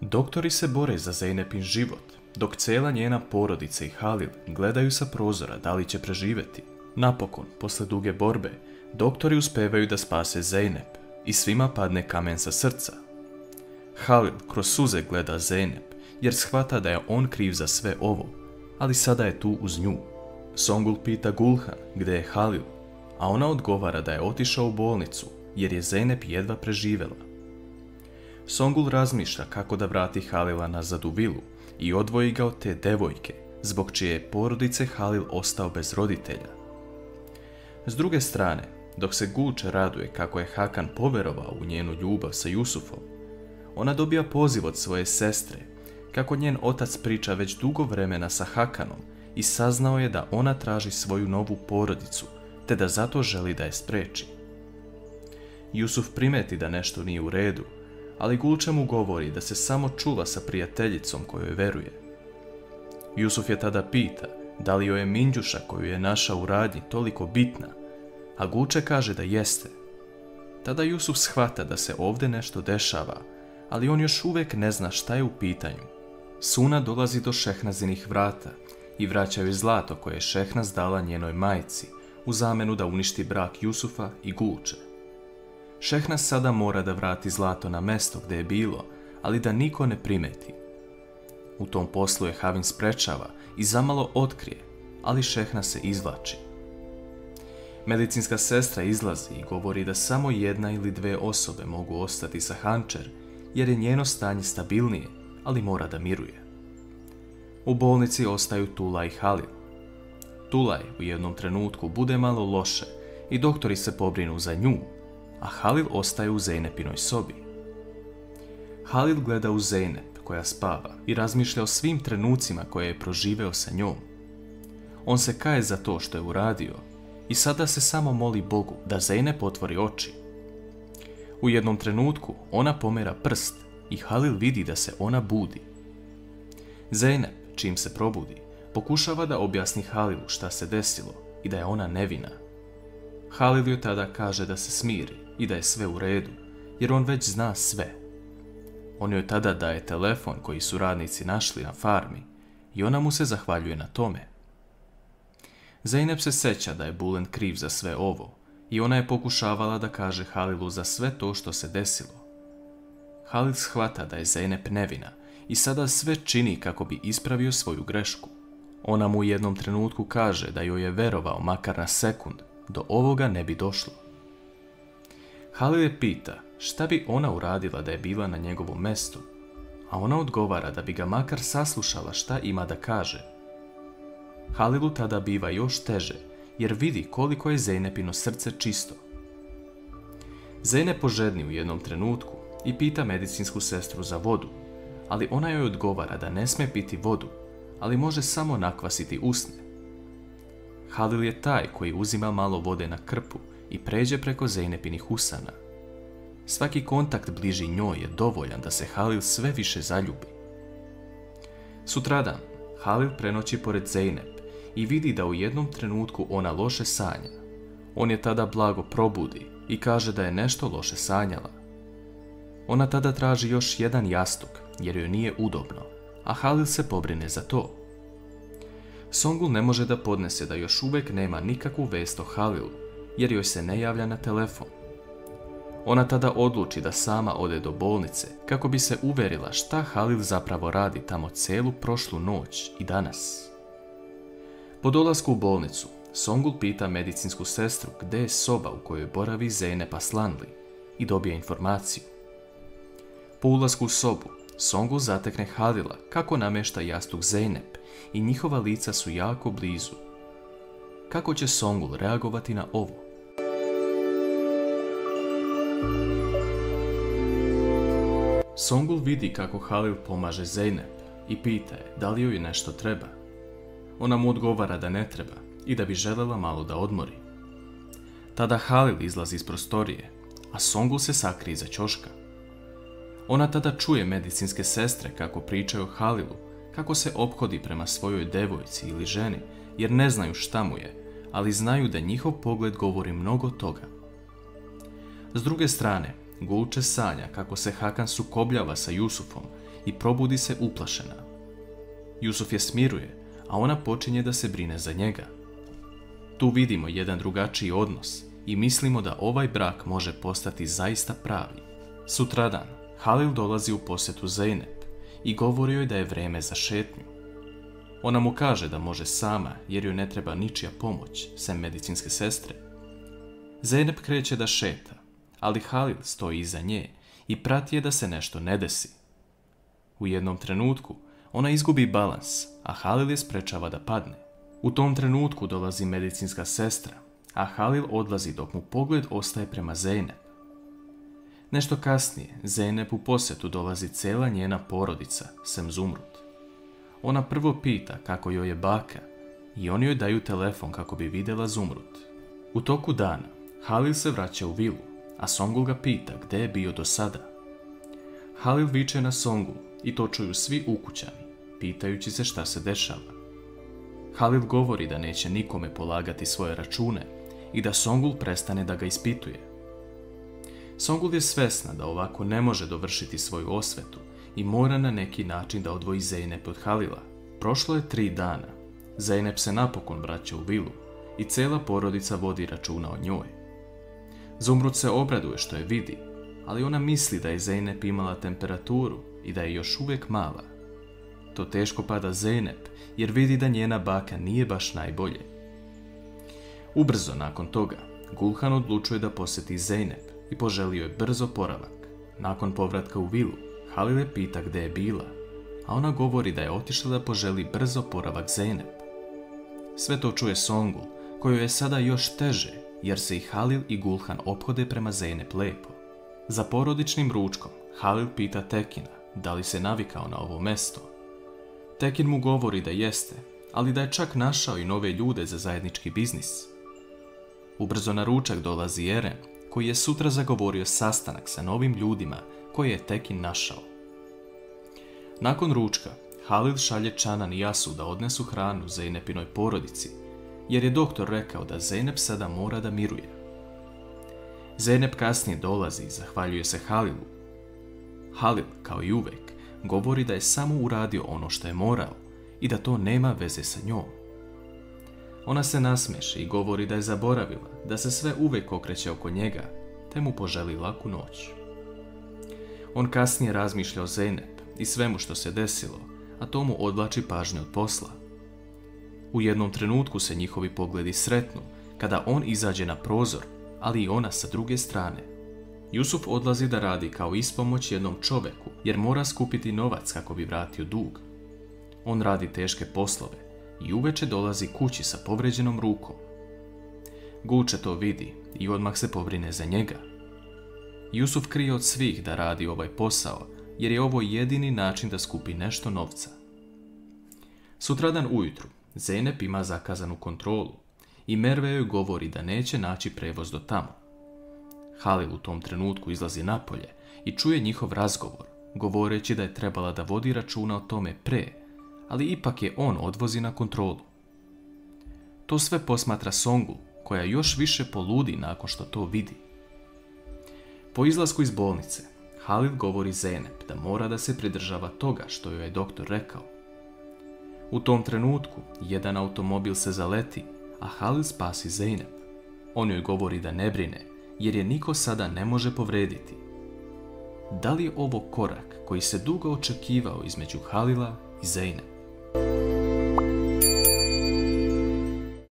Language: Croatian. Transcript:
Doktori se bore za Zeynepin život, dok cijela njena porodica i Halil gledaju sa prozora da li će preživjeti. Napokon, posle duge borbe, doktori uspevaju da spase Zeynep i svima padne kamen sa srca. Halil kroz suze gleda Zeynep jer shvata da je on kriv za sve ovo, ali sada je tu uz nju. Songul pita Gulhan gdje je Halil, a ona odgovara da je otišao u bolnicu jer je Zeynep jedva preživjela. Songul razmišlja kako da vrati Halila nazad u vilu i odvoji ga od te devojke, zbog čije je porodice Halil ostao bez roditelja. S druge strane, dok se Gulče raduje kako je Hakan poverovao u njenu ljubav sa Jusufom, ona dobija poziv od svoje sestre kako njen otac priča već dugo vremena sa Hakanom i saznao je da ona traži svoju novu porodicu, te da zato želi da je spreči. Jusuf primeti da nešto nije u redu, ali Gulče mu govori da se samo čuva sa prijateljicom kojoj veruje. Jusuf je tada pita da li joj je Minđuša koju je našao u radnji toliko bitna, a Gulče kaže da jeste. Tada Jusuf shvata da se ovdje nešto dešava, ali on još uvijek ne zna šta je u pitanju. Suna dolazi do Šehnazinih vrata i vraća joj zlato koje je Šehnaz dala njenoj majci u zamenu da uništi brak Jusufa i Gulče. Šehnaz sada mora da vrati zlato na mesto gdje je bilo, ali da niko ne primeti. U tom poslu je Havin sprečava i zamalo otkrije, ali Šehnaz se izvlači. Medicinska sestra izlazi i govori da samo jedna ili dve osobe mogu ostati sa Hančer, jer je njeno stanje stabilnije, ali mora da miruje. U bolnici ostaju Tula i Halil. Tulaj u jednom trenutku bude malo loše i doktori se pobrinu za nju, a Halil ostaje u Zeynepinoj sobi. Halil gleda u Zeynep koja spava i razmišlja o svim trenucima koje je proživeo sa njom. On se kaje za to što je uradio i sada se samo moli Bogu da Zeynep otvori oči. U jednom trenutku ona pomera prst i Halil vidi da se ona budi. Zeynep, čim se probudi, pokušava da objasni Halilu šta se desilo i da je ona nevina. Halil joj tada kaže da se smiri i da je sve u redu, jer on već zna sve. On joj tada daje telefon koji su radnici našli na farmi i ona mu se zahvaljuje na tome. Zeynep se seća da je Bulend kriv za sve ovo i ona je pokušavala da kaže Halilu za sve to što se desilo. Halil shvata da je Zeynep nevina i sada sve čini kako bi ispravio svoju grešku. Ona mu u jednom trenutku kaže da joj je verovao makar na sekund, do ovoga ne bi došlo. Halil je pita šta bi ona uradila da je bila na njegovom mestu, a ona odgovara da bi ga makar saslušala šta ima da kaže. Halilu tada biva još teže, jer vidi koliko je Zeynepino srce čisto. Zeynep požedni u jednom trenutku i pita medicinsku sestru za vodu, ali ona joj odgovara da ne sme piti vodu, ali može samo nakvasiti usne. Halil je taj koji uzima malo vode na krpu i pređe preko Zeynepinih usana. Svaki kontakt bliži njoj je dovoljan da se Halil sve više zaljubi. Sutradan, Halil prenoći pored Zeynep i vidi da u jednom trenutku ona loše sanja. On je tada blago probudi i kaže da je nešto loše sanjala. Ona tada traži još jedan jastuk jer joj nije udobno, a Halil se pobrine za to. Songul ne može da podnese da još uvijek nema nikakvu vest o Halilu jer joj se ne javlja na telefon. Ona tada odluči da sama ode do bolnice kako bi se uverila šta Halil zapravo radi tamo celu prošlu noć i danas. Po dolasku u bolnicu, Songul pita medicinsku sestru gdje je soba u kojoj boravi Zeynep Aslanli i dobije informaciju. Po ulasku u sobu, Songul zatekne Halila kako namješta jastuk Zeynep i njihova lica su jako blizu. Kako će Songul reagovati na ovo? Songul vidi kako Halil pomaže Zeynep i pita je da li joj nešto treba. Ona mu odgovara da ne treba i da bi želela malo da odmori. Tada Halil izlazi iz prostorije, a Songul se sakrije iza ćoška. Ona tada čuje medicinske sestre kako pričaju o Halilu, kako se ophodi prema svojoj devojci ili ženi, jer ne znaju šta mu je, ali znaju da njihov pogled govori mnogo toga. S druge strane, Gulče sanja kako se Hakan sukobljava sa Jusufom i probudi se uplašena. Jusuf je smiruje, a ona počinje da se brine za njega. Tu vidimo jedan drugačiji odnos i mislimo da ovaj brak može postati zaista pravi. Sutradan, Halil dolazi u posjetu Zeynep i govori joj da je vreme za šetnju. Ona mu kaže da može sama jer joj ne treba ničija pomoć, sem medicinske sestre. Zeynep kreće da šeta, ali Halil stoji iza nje i prati je da se nešto ne desi. U jednom trenutku ona izgubi balans, a Halil je sprečava da padne. U tom trenutku dolazi medicinska sestra, a Halil odlazi dok mu pogled ostaje prema Zeynep. Nešto kasnije, Zeynep u posjetu dolazi cijela njena porodica, sem Zumrud. Ona prvo pita kako joj je baka i oni joj daju telefon kako bi vidjela Zumrud. U toku dana, Halil se vraća u vilu, a Songul ga pita gdje je bio do sada. Halil viče na Songul i to čuju svi ukućani, pitajući se šta se dešava. Halil govori da neće nikome polagati svoje račune i da Songul prestane da ga ispituje. Songul je svesna da ovako ne može dovršiti svoju osvetu i mora na neki način da odvoji Zeynep od Halila. Prošlo je 3 dana. Zeynep se napokon vraća u vilu i cijela porodica vodi računa o njoj. Zumrud se obraduje što je vidi, ali ona misli da je Zeynep imala temperaturu i da je još uvijek mala. To teško pada Zeynep jer vidi da njena baka nije baš najbolje. Ubrzo nakon toga, Gulhan odlučuje da posjeti Zeynep i poželio je brzo oporavak. Nakon povratka u vilu, Halil je pita gdje je bila, a ona govori da je otišla da poželi brzo oporavak Zeynep. Sve to čuje Songul, kojoj je sada još teže, jer se i Halil i Gulhan ophode prema Zeynep lepo. Za porodičnim ručkom, Halil pita Tekina da li se navikao na ovo mesto. Tekin mu govori da jeste, ali da je čak našao i nove ljude za zajednički biznis. Ubrzo na ručak dolazi Eren, koji je sutra zagovorio sastanak sa novim ljudima koje je Tekin našao. Nakon ručka, Halil šalje Čanan i Jasu da odnesu hranu Zeynepinoj porodici, jer je doktor rekao da Zeynep sada mora da miruje. Zeynep kasnije dolazi i zahvaljuje se Halilu. Halil, kao i uvek, govori da je samo uradio ono što je morao i da to nema veze sa njom. Ona se nasmeše i govori da je zaboravila da se sve uvek okreće oko njega, te mu poželi laku noć. On kasnije razmišlja o Zeynep i svemu što se desilo, a to mu odvlači pažnju od posla. U jednom trenutku se njihovi pogledi sretnu kada on izađe na prozor, ali i ona sa druge strane. Jusuf odlazi da radi kao ispomoć jednom čoveku jer mora skupiti novac kako bi vratio dug. On radi teške poslove i uveče dolazi kući sa povređenom rukom. Guče to vidi i odmah se pobrine za njega. Jusuf krije od svih da radi ovaj posao jer je ovo jedini način da skupi nešto novca. Sutradan ujutru Zeynep ima zakazanu kontrolu i Merve joj govori da neće naći prevoz do tamo. Halil u tom trenutku izlazi napolje i čuje njihov razgovor, govoreći da je trebala da vodi računa o tome pre, ali ipak je on odvozi na kontrolu. To sve posmatra Songul, koja još više poludi nakon što to vidi. Po izlasku iz bolnice, Halil govori Zeynep da mora da se pridržava toga što joj je doktor rekao. U tom trenutku jedan automobil se zaleti, a Halil spasi Zeynep. On joj govori da ne brine, jer je niko sada ne može povrediti. Da li je ovo korak koji se dugo očekivao između Halila i Zeynep?